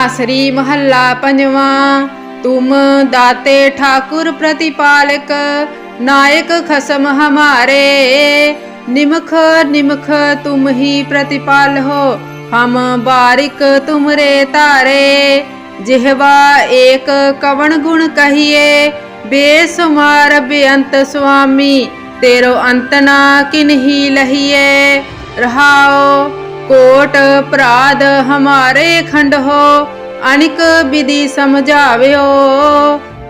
आसरी महला पंजवा। तुम दाते ठाकुर प्रतिपालक, नायक खसम हमारे। निमख निमख तुम ही प्रतिपाल हो, हम बारिक तुमरे तारे। जिहवा एक कवन गुण कहिए, बेसुमार बेअंत स्वामी। तेरो अंत ना किन्ही लहिए। रहाओ कोट अपराध हमारे खंड हो, अनिक विधि समझाव्यो।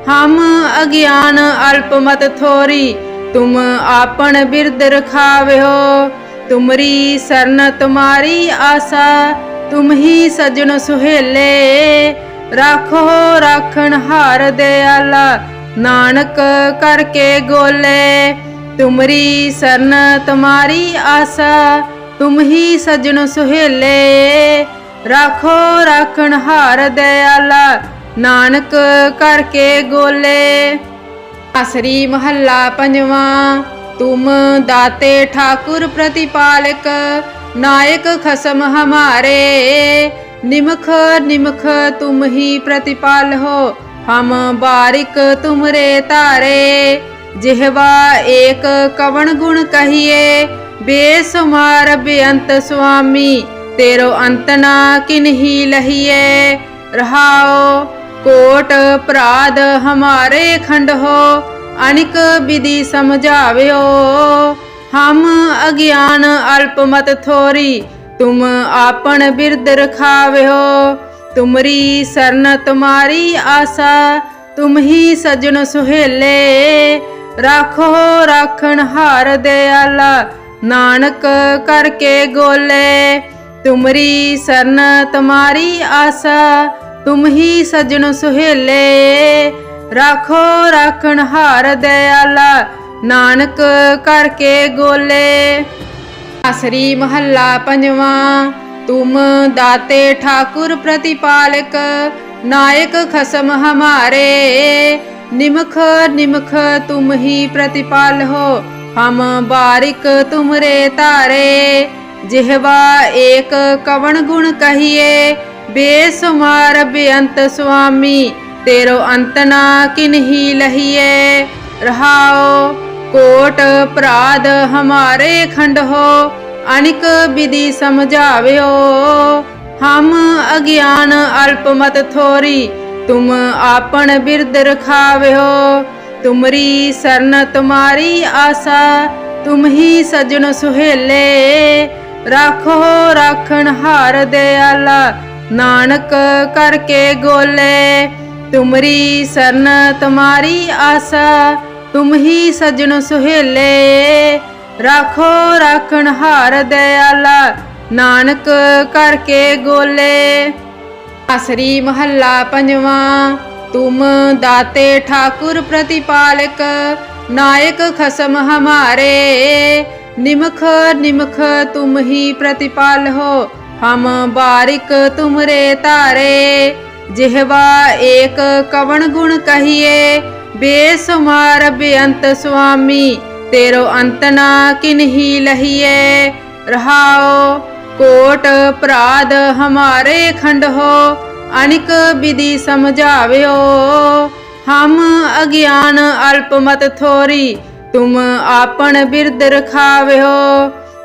हम अज्ञान अल्पमत थोरी, तुम आपन बिरद रखाव्यो। तुमरी शरण तुम्हारी आशा, तुम ही सजन सुहेले। राखो राखन हार दयाला, नानक करके गोले। तुमरी शरण तुम्हारी आशा, तुम ही सजन सुहेले। राखो राखन हार दयाला, नानक करके गोले। आसरी महला पंजवा। तुम दाते ठाकुर प्रतिपालक, नायक खसम हमारे। निमख निमख तुम ही प्रतिपाल हो, हम बारिक तुमरे तारे। जिहवा एक कवन गुण कहिए, बेसुमार बेअंत स्वामी। तेरो अंत ना किन्ही लहिए। रहाओ कोट अपराध हमारे खंड हो, अनिक विधि समझाव्यो। हम अज्ञान अल्पमत थोरी, तुम आपन बिरद रखाव्यो। तुमरी शरण तुम्हारी आशा, तुम ही सजन सुहेले। राखो राखन हार दयाला, नानक करके गोले। तुमरी शरण तुम्हारी आशा, तुम ही सजन सुहेले। राखो राखन हार दयाला, नानक करके गोले। आसरी महला पंजवा। तुम दाते ठाकुर प्रतिपालक, नायक खसम हमारे। निमख निमख तुम ही प्रतिपाल हो, हम बारिक तुमरे तारे। जिहवा एक कवन गुण कहिए, बेसुमार बेअंत स्वामी। तेरो अंत ना किन्ही लहिए। रहाओ कोट अपराध हमारे खंड हो, अनिक विधि समझाव्यो। हम अज्ञान अल्पमत थोरी, तुम आपन बिरद रखाव्यो। तुमरी शरण तुम्हारी आशा, तुम ही सजन सुहेले। राखो राखन हार दयाला, नानक करके गोले। तुमरी शरण तुम्हारी आशा, तुम ही सजन सुहेले। राखो राखन हार दयाला, नानक करके गोले। आसरी महला पंजवा। तुम दाते ठाकुर प्रतिपालक, नायक खसम हमारे। निमख निमख तुम ही प्रतिपाल हो, हम बारिक तुमरे तारे। जिहवा एक कवन गुण कहिए, बेसुमार बेअंत स्वामी। तेरो अंत ना किन्ही लहिए। रहाओ कोट अपराध हमारे खंड हो, अनिक विधि समझाव्यो। हम अज्ञान अल्पमत थोरी, तुम आपन बिरद रखाव्यो।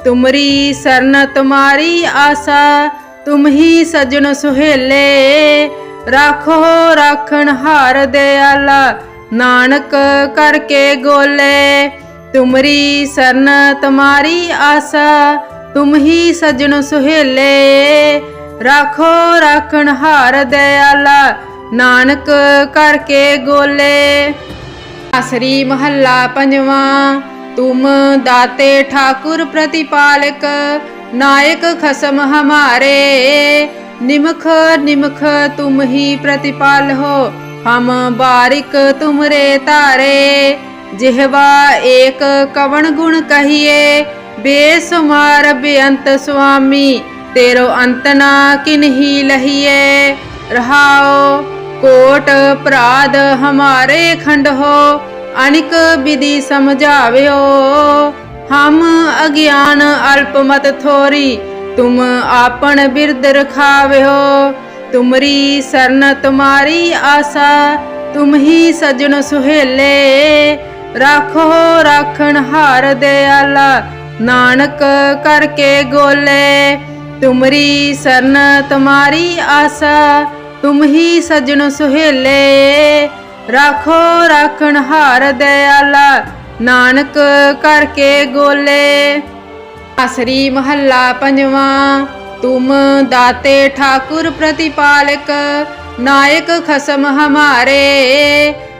तुमरी शरण तुम्हारी आशा, तुम ही सजन सुहेले। राखो राखन हार दयाला, नानक करके गोले। तुमरी शरण तुम्हारी आशा, तुम ही सजन सुहेले। राखो राखन हार दयाला, नानक करके गोले। आसरी महला पंजवा। तुम दाते ठाकुर प्रतिपालक, नायक खसम हमारे। निमख निमख तुम ही प्रतिपाल हो, हम बारिक तुमरे तारे। जिहवा एक कवन गुण कहिए, बेसुमार बेअंत स्वामी। तेरो अंत ना किन्ही लहिए। रहाओ कोट अपराध हमारे खंड हो, अनिक विधि समझाव्यो। हम अज्ञान अल्पमत थोरी, तुम आपन बिरद रखाव्यो। तुमरी शरण तुम्हारी आशा, तुम ही सजन सुहेले। राखो राखण हार दयाला, नानक करके गोले। तुमरी शरण तुम्हारी आशा, तुम ही सजन सुहेले। राखो राखण हार दयाला, नानक करके गोले। आसरी महला पंजवा। तुम दाते ठाकुर प्रतिपालक, नायक खसम हमारे।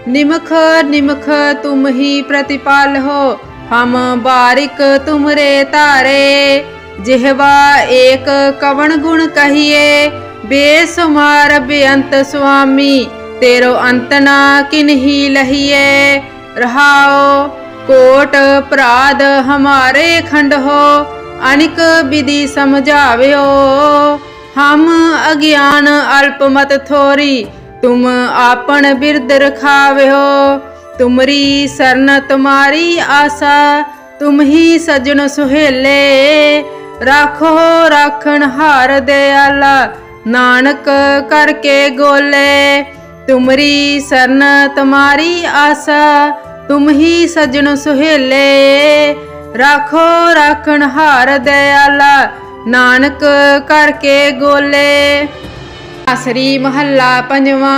निमख निमख तुम ही प्रतिपाल हो, हम बारिक तुमरे तारे। जिहवा एक कवन गुण कहिए, बेसुमार बेअंत स्वामी। तेरो अंत ना किन्ही लहिए। रहाओ कोट अपराध हमारे खंड हो, अनिक विधि समझाव्यो। हम अज्ञान अल्पमत थोरी, तुम आपन बिरद रखाव्यो। तुमरी शरण तुम्हारी आशा, तुम ही सजन सुहेले। राखो राखण हार दयाला, नानक करके गोले। तुमरी शरण तुम्हारी आशा, तुम ही सजन सुहेले। राखो राखण हार दयाला, नानक करके गोले। आसरी महला पंजवा।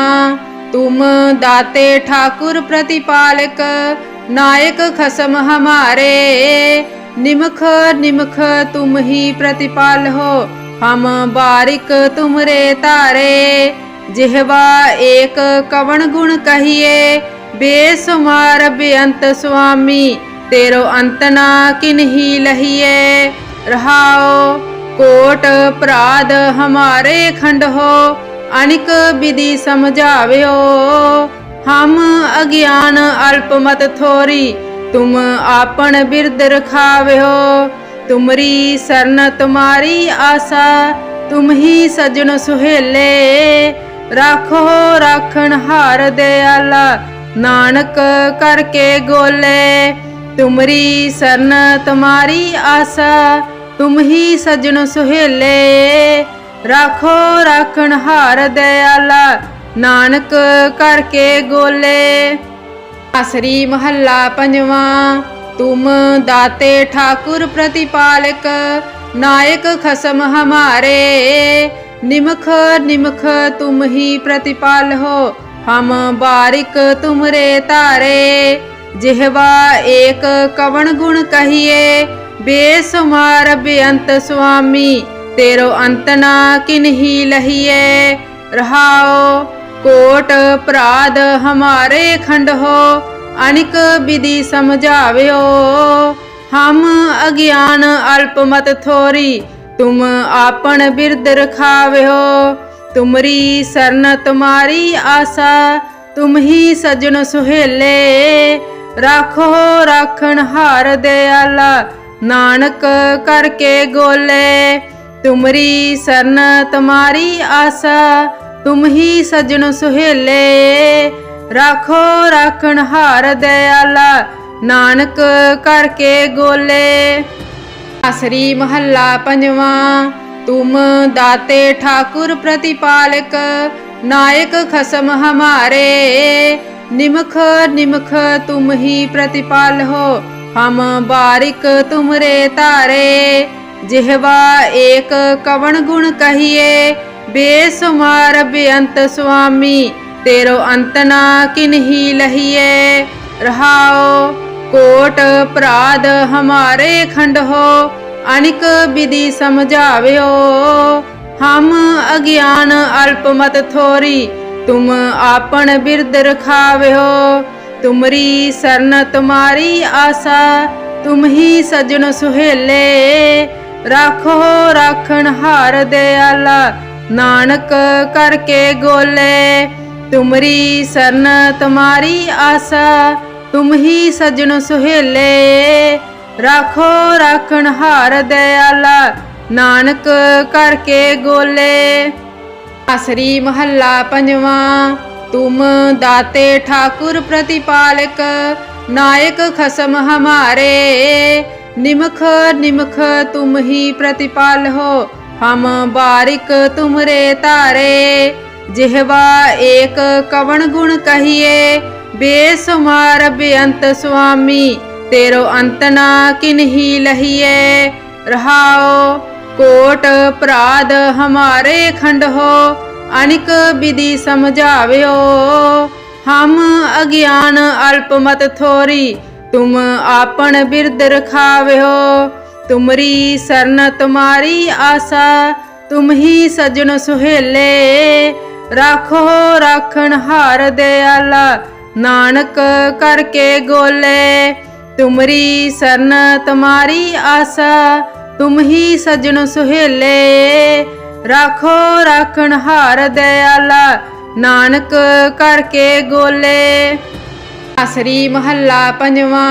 तुम दाते ठाकुर प्रतिपालक, नायक खसम हमारे। निमख निमख तुम ही प्रतिपाल हो, हम बारिक तुमरे तारे। जिहवा एक कवन गुण कहिए, बेसुमार बेअंत स्वामी। तेरो अंत ना किन्ही लहिए। रहाओ कोट अपराध हमारे खंड हो, अनिक विधि समझाव्यो। हम अज्ञान अल्पमत थोरी, तुम आपन बिरद रखाव्यो। तुमरी शरण तुम्हारी आशा, तुम ही सजन सुहेले। राखो राखण हार दयाला, नानक करके गोले। तुमरी शरण तुम्हारी आशा, तुम ही सजन सुहेले। राखो राखण हार दयाला, नानक करके गोले। आसरी महला पंजवा। तुम दाते ठाकुर प्रतिपालक, नायक खसम हमारे। निमख निमख तुम ही प्रतिपाल हो, हम बारिक तुमरे तारे। जिहवा एक कवन गुण कहिए, बेसुमार बेअंत स्वामी। तेरो अंत ना किन्ही लहिए। रहाओ कोट अपराध हमारे खंड हो, अनिक विधि समझाव्यो। हम अज्ञान अल्पमत थोरी, तुम आपन बिरद रखाव्यो। तुमरी शरण तुम्हारी आशा, तुम ही सजन सुहेले। राखो राखण हार दयाला, नानक करके गोले। तुमरी शरण तुम्हारी आशा, तुम ही सजन सुहेले। राखो राखण हार दयाला, नानक करके गोले। आसरी महला पंजवा। तुम दाते ठाकुर प्रतिपालक, नायक खसम हमारे। निमख निमख तुम ही प्रतिपाल हो, हम बारिक तुमरे तारे। जिहवा एक कवन गुण कहिए, बेसुमार बेअंत स्वामी। तेरो अंत ना किन्ही लहिए। रहाओ कोट अपराध हमारे खंड हो, अनिक विधि समझाव्यो। हम अज्ञान अल्पमत थोरी, तुम आपन बिरद रखाव्यो। तुमरी शरण तुम्हारी आशा, तुम ही सजन सुहेले। राखो राखण हार दयाला, नानक करके गोले। तुमरी शरण तुम्हारी आशा, तुम ही सजन सुहेले। राखो राखण हार दयाला, नानक करके गोले। आसरी महला पंजवा। तुम दाते ठाकुर प्रतिपालक, नायक खसम हमारे। निमख निमख तुम ही प्रतिपाल हो, हम बारिक तुमरे तारे। जिहवा एक कवन गुण कहिए, बेसुमार बेअंत स्वामी, तेरो अंत ना किन्ही लहिए। रहाओ कोट अपराध हमारे खंड हो, अनिक विधि समझाव्यो। हम अज्ञान अल्पमत थोरी, तुम आपन बिरद रखाव्यो। तुमरी शरण तुम्हारी आशा, तुम ही सजन सुहेले। राखो राखण हार दयाला, नानक करके गोले। तुमरी शरण तुम्हारी आशा, तुम ही सजन सुहेले। राखो राखण हार दयाला, नानक करके गोले। आसरी महला पंजवा।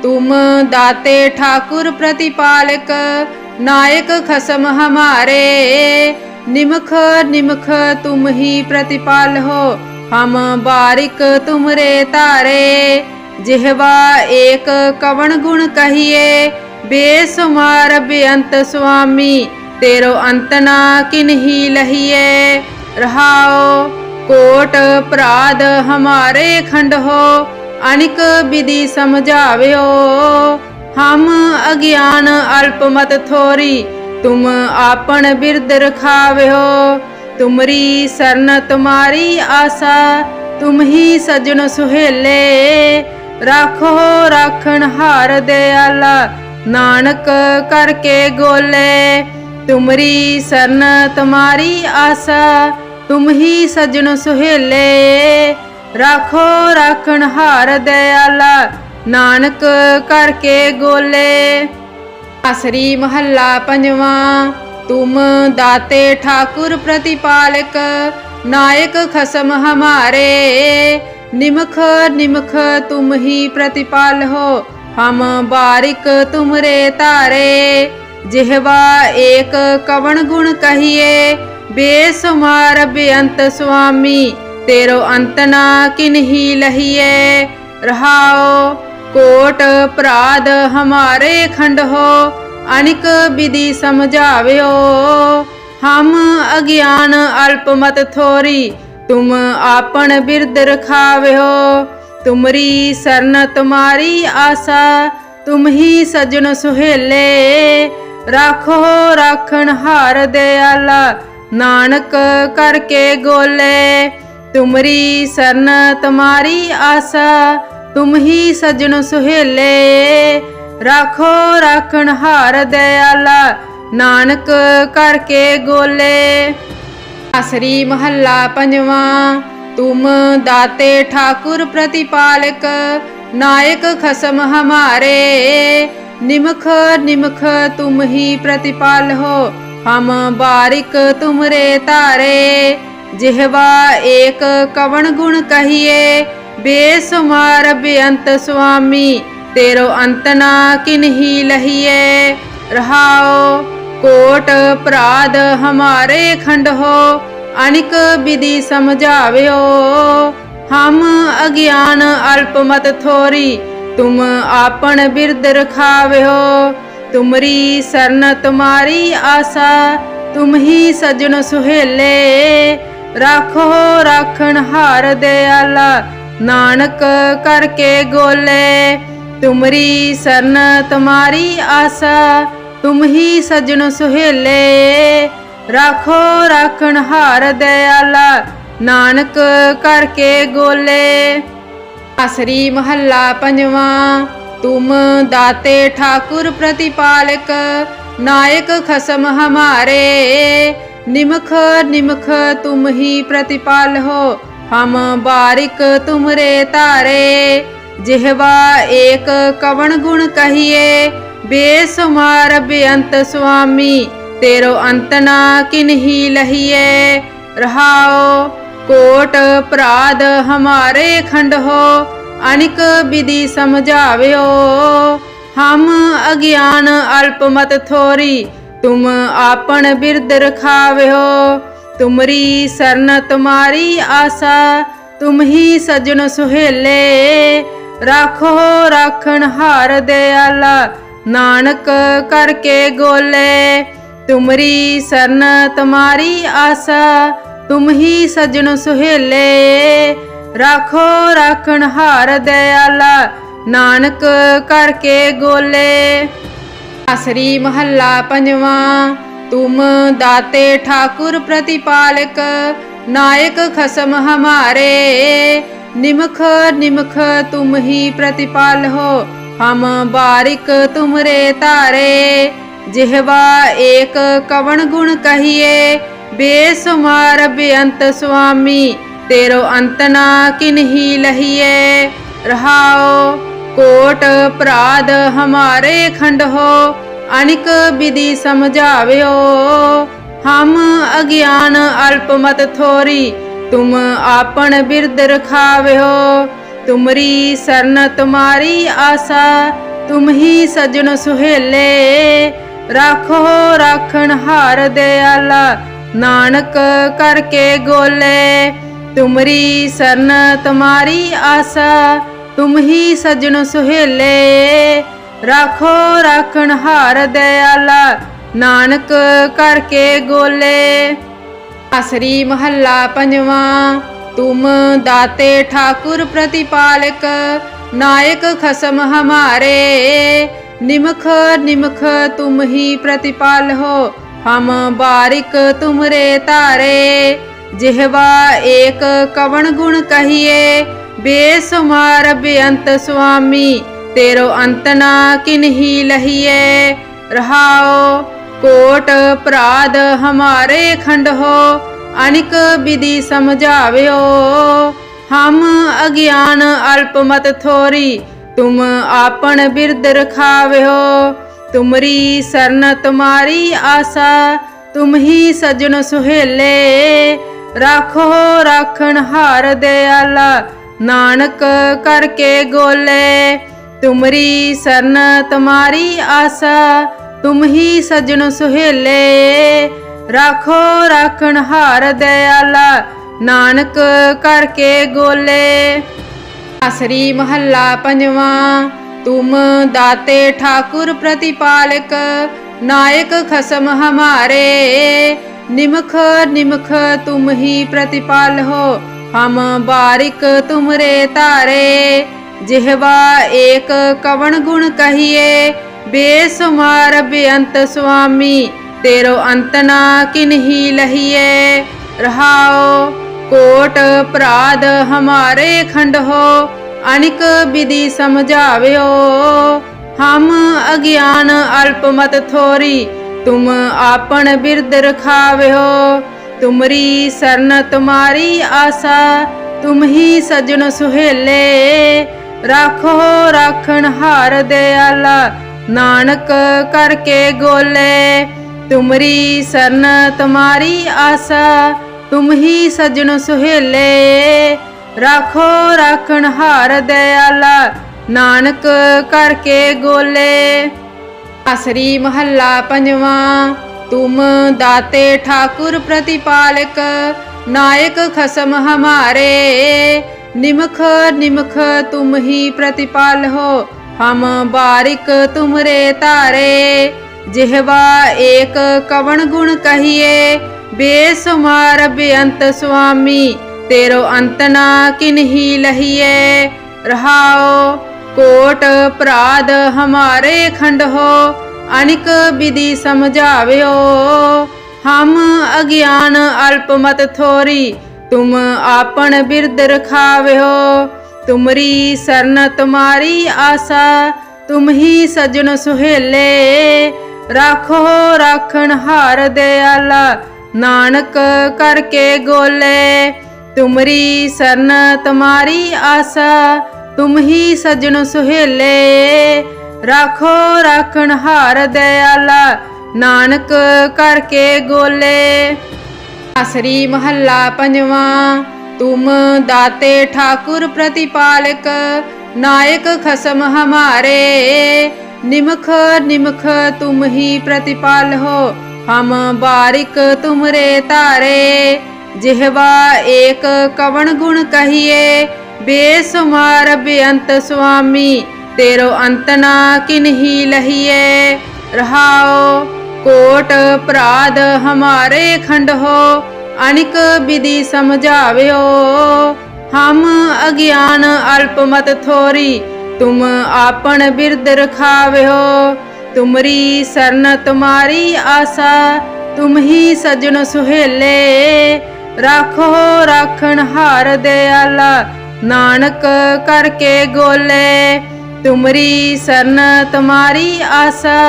तुम दाते ठाकुर प्रतिपालक, नायक खसम हमारे। निमख निमख तुम ही प्रतिपाल हो, हम बारिक तुमरे तारे। जिहवा एक कवन गुण कहिए, बेसुमार बेअंत स्वामी, तेरो अंत ना किन्ही लहिए। रहाओ कोट अपराध हमारे खंड हो, अनिक विधि समझाव्यो। हम अज्ञान अल्पमत थोरी, तुम आपन बिरद रखाव्यो। तुमरी शरण तुम्हारी आशा, तुम ही सजन सुहेले। राखो राखण हार दयाला, नानक करके गोले। तुमरी शरण तुम्हारी आशा, तुम ही सजन सुहेले। राखो राखण हार दयाला, नानक करके गोले। आसरी महला पंजवा। तुम दाते ठाकुर प्रतिपालक, नायक खसम हमारे। निमख निमख तुम ही प्रतिपाल हो, हम बारिक तुमरे तारे। जिहवा एक कवन गुण कहिए, बेसुमार बेअंत स्वामी, तेरो अंत ना किन्ही लहिए। रहाओ कोट अपराध हमारे खंड हो, अनिक विधि समझाव्यो। हम अज्ञान अल्पमत थोरी, तुम आपन बिरद रखाव्यो। तुमरी शरण तुम्हारी आशा, तुम ही सजन सुहेले। राखो राखण हार दयाला, नानक करके गोले। तुमरी शरण तुम्हारी आशा, तुम ही सजन सुहेले। राखो राखण हार दयाला, नानक करके गोले। आसरी महला पंजवा। तुम दाते ठाकुर प्रतिपालक, नायक खसम हमारे। निमख निमख तुम ही प्रतिपाल हो, हम बारिक तुमरे तारे। जिहवा एक कवन गुण कहिए, बेसुमार बेअंत स्वामी, तेरो अंत ना किन्ही लहिए। रहाओ कोट अपराध हमारे खंड हो, अनिक विधि समझाव्यो। हम अज्ञान अल्पमत थोरी, तुम आपन बिरद रखाव्यो। तुमरी शरण तुम्हारी आशा, तुम ही सजन सुहेले। राखो राखण हार दयाला, नानक करके गोले। तुमरी शरण तुम्हारी आशा, तुम ही सजन सुहेले। राखो राखण हार दयाला, नानक करके गोले। आसरी महला पंजवा। तुम दाते ठाकुर प्रतिपालक, नायक खसम हमारे। निमख निमख तुम ही प्रतिपाल हो, हम बारिक तुमरे तारे। जिहवा एक कवन गुण कहिए, बेसुमार बेअंत स्वामी, तेरो अंत ना किन्ही लहिए। रहाओ कोट अपराध हमारे खंड हो, अनिक विधि समझाव्यो। हम अज्ञान अल्पमत थोरी, तुम आपन बिरद रखाव्यो। तुमरी शरण तुम्हारी आशा, तुम ही सजन सुहेले। राखो राखण हार दयाला, नानक करके गोले। तुमरी सरन तुम्हारी आसा, तुम ही सजन सुहेले। राखो राखण हार दयाला, नानक करके गोले। आसरी महला पंजवा। तुम दाते ठाकुर प्रतिपालक, नायक खसम हमारे। निमख निमख तुम ही प्रतिपाल हो, हम बारिक तुमरे तारे। जिहवा एक कवण गुण कहिए, बेसुमार बेअंत स्वामी। तेरो अंत ना किन्ही लहिए। रहाओ कोट अपराध हमारे खंड हो, अनिक विधि समझाव्यो। हम अज्ञान अल्पमत थोरी, तुम आपन बिरद रखाव्यो। तुमरी सरन तुम्हारी आसा, तुम ही सजन सुहेले। राखो राखण हार दयाला, नानक करके गोले। तुमरी सरन तुम्हारी आसा, तुम ही सजन सुहेले। राखो राखण हार दयाला, नानक करके गोले। आसरी महला पंजवा। तुम दाते ठाकुर प्रतिपालक, नायक खसम हमारे। निमख निमख तुम ही प्रतिपाल हो, हम बारिक तुमरे तारे। जिहवा एक कवण गुण कहिए, बेसुमार बेअंत स्वामी। तेरो अंत ना किन्ही लहिए। रहाओ कोट अपराध हमारे खंड हो, अनिक विधि समझाव्यो। हम अज्ञान अल्पमत थोरी, तुम आपन बिरद रखाव्यो। तुमरी सरन तुम्हारी आसा, तुम ही सजन सुहेले। राखो राखण हार दयाला, नानक करके गोले। तुमरी सरन तुम्हारी आसा, तुम ही सजन सुहेले। राखो राखण हार दयाला, नानक करके गोले। आसरी महला पंजवा। तुम दाते ठाकुर प्रतिपालक, नायक खसम हमारे। निमख निमख तुम ही प्रतिपाल हो, हम बारिक तुमरे तारे। जिहवा एक कवण गुण कहिए, बेसुमार बेअंत स्वामी। तेरो अंत ना किन्ही लहिए। रहाओ कोट अपराध हमारे खंड हो, अनिक विधि समझाव्यो। हम अज्ञान अल्पमत थोरी, तुम आपन बिरद रखाव्यो। तुमरी सरन तुम्हारी आसा, तुम ही सजन सुहेले। राखो राखण हार दयाला, नानक करके गोले। तुमरी सरन तुम्हारी आसा, तुम ही सजन सुहेले। राखो राखण हार दयाला, नानक करके गोले। आसरी महला पंजवा। तुम दाते ठाकुर प्रतिपालक, नायक खसम हमारे। निमख निमख तुम ही प्रतिपाल हो, हम बारिक तुमरे तारे। जिहवा एक कवण गुण कहिए, बेसुमार बेअंत स्वामी। तेरो अंत ना किन्ही लहिए। रहाओ कोट अपराध हमारे खंड हो, अनिक विधि समझाव्यो। हम अज्ञान अल्पमत थोरी, तुम आपन बिरद रखाव्यो। तुमरी सरन तुम्हारी आसा, तुम ही सजन सुहेले। राखो राखण हार दयाला, नानक करके गोले। तुमरी सरन तुम्हारी आसा, तुम ही सजन सुहेले। राखो राखण हार दयाला, नानक करके गोले। आसरी महला पंजवा। तुम दाते ठाकुर प्रतिपालक, नायक खसम हमारे। निमख निमख तुम ही प्रतिपाल हो, हम बारिक तुमरे तारे। जिहवा एक कवण गुण कहिए, बेसुमार बेअंत स्वामी। तेरो अंत ना किन्ही लहिए। रहाओ कोट अपराध हमारे खंड हो, अनिक विधि समझाव्यो। हम अज्ञान अल्पमत थोरी, तुम आपन बिरद रखाव्यो। तुमरी शरण तुम्हारी आशा, तुम ही सजन सुहेले। राखो राखण हार दयाला, नानक करके गोले। तुमरी शरण तुम्हारी आशा,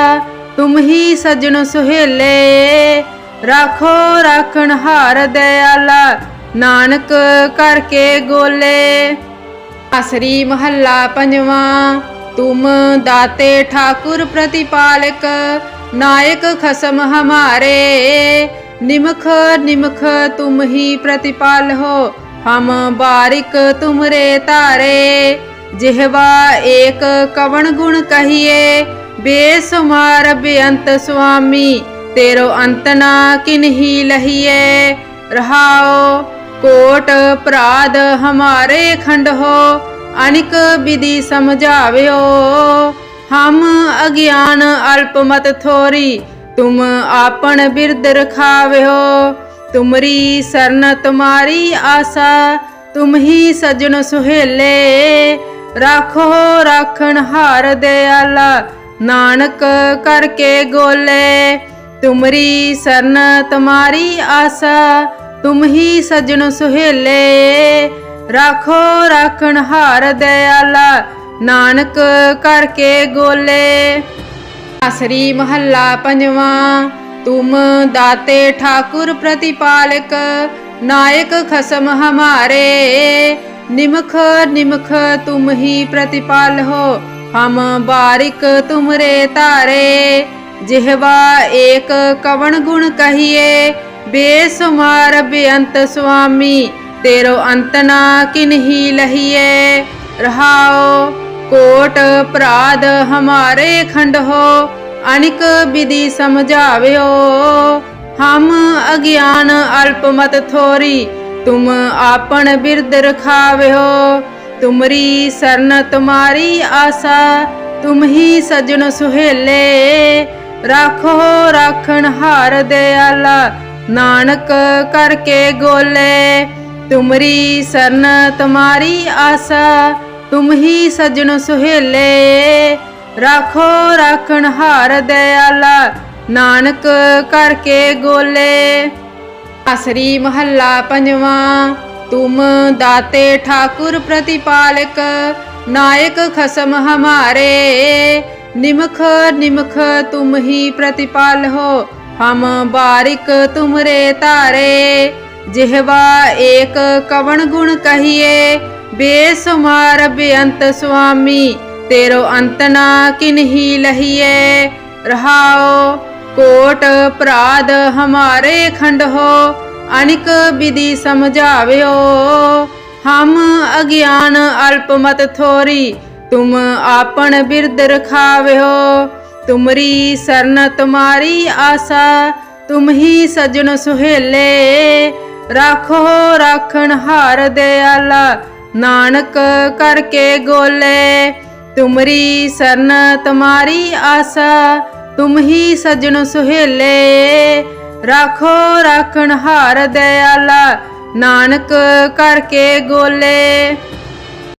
तुम ही सजन सुहेले। राखो राखण हार दयाला, नानक करके गोले। आसरी महला पंजवा। तुम दाते ठाकुर प्रतिपालक, नायक खसम हमारे। निमख निमख तुम ही प्रतिपाल हो, हम बारिक तुमरे तारे। जिहवा एक कवन गुण कहिए, बेसुमार बेअंत स्वामी। तेरो अंत ना किन्ही लहिए। रहाओ कोट अपराध हमारे खंड हो, अनिक विधि समझाव्यो। हम अज्ञान अल्पमत थोरी, तुम आपन बिरद रखाव्यो। तुमरी शरण तुम्हारी आशा, तुम ही सजन सुहेले। राखो राखण हार दयाला, नानक करके गोले। तुमरी शरण तुम्हारी आशा, तुम ही सजन सुहेले। राखो राखण हार दयाला, नानक करके गोले। आसरी महला पंजवा। तुम दाते ठाकुर प्रतिपालक, नायक खसम हमारे। निमख निमख तुम ही प्रतिपाल हो, हम बारिक तुमरे तारे। जिहवा एक कवन गुण कहिए, बेसुमार बेअंत स्वामी। तेरो अंत ना किन्ही लहिए। रहाओ कोट अपराध हमारे खंड हो, अनिक विधि समझाव्यो। हम अज्ञान अल्पमत थोरी, तुम आपन बिरद रखाव्यो। तुमरी शरण तुम्हारी आशा, तुम ही सजन सुहेले। राखो राखण हार दयाला, नानक करके गोले। तुमरी शरण तुम्हारी आशा, तुम ही सजन सुहेले। राखो राखण हार दयाला, नानक करके गोले। आसरी महला पंजवा। तुम दाते ठाकुर प्रतिपालक, नायक खसम हमारे। निमख निमख तुम ही प्रतिपाल हो, हम बारिक तुमरे तारे। जिहवा एक कवन गुण कहिए, बेसुमार बेअंत स्वामी। तेरो अंत ना किन्ही लहिए। रहाओ कोट अपराध हमारे खंड हो, अनिक विधि समझाव्यो। हम अज्ञान अल्पमत थोरी, तुम आपन बिरद रखाव्यो। तुमरी शरण तुम्हारी आशा, तुम ही सजन सुहेले। राखो राखण हार दयाला, नानक करके गोले। तुमरी शरण तुम्हारी आशा, तुम ही सजन सुहेले। राखो राखण हार दयाला, नानक करके गोले।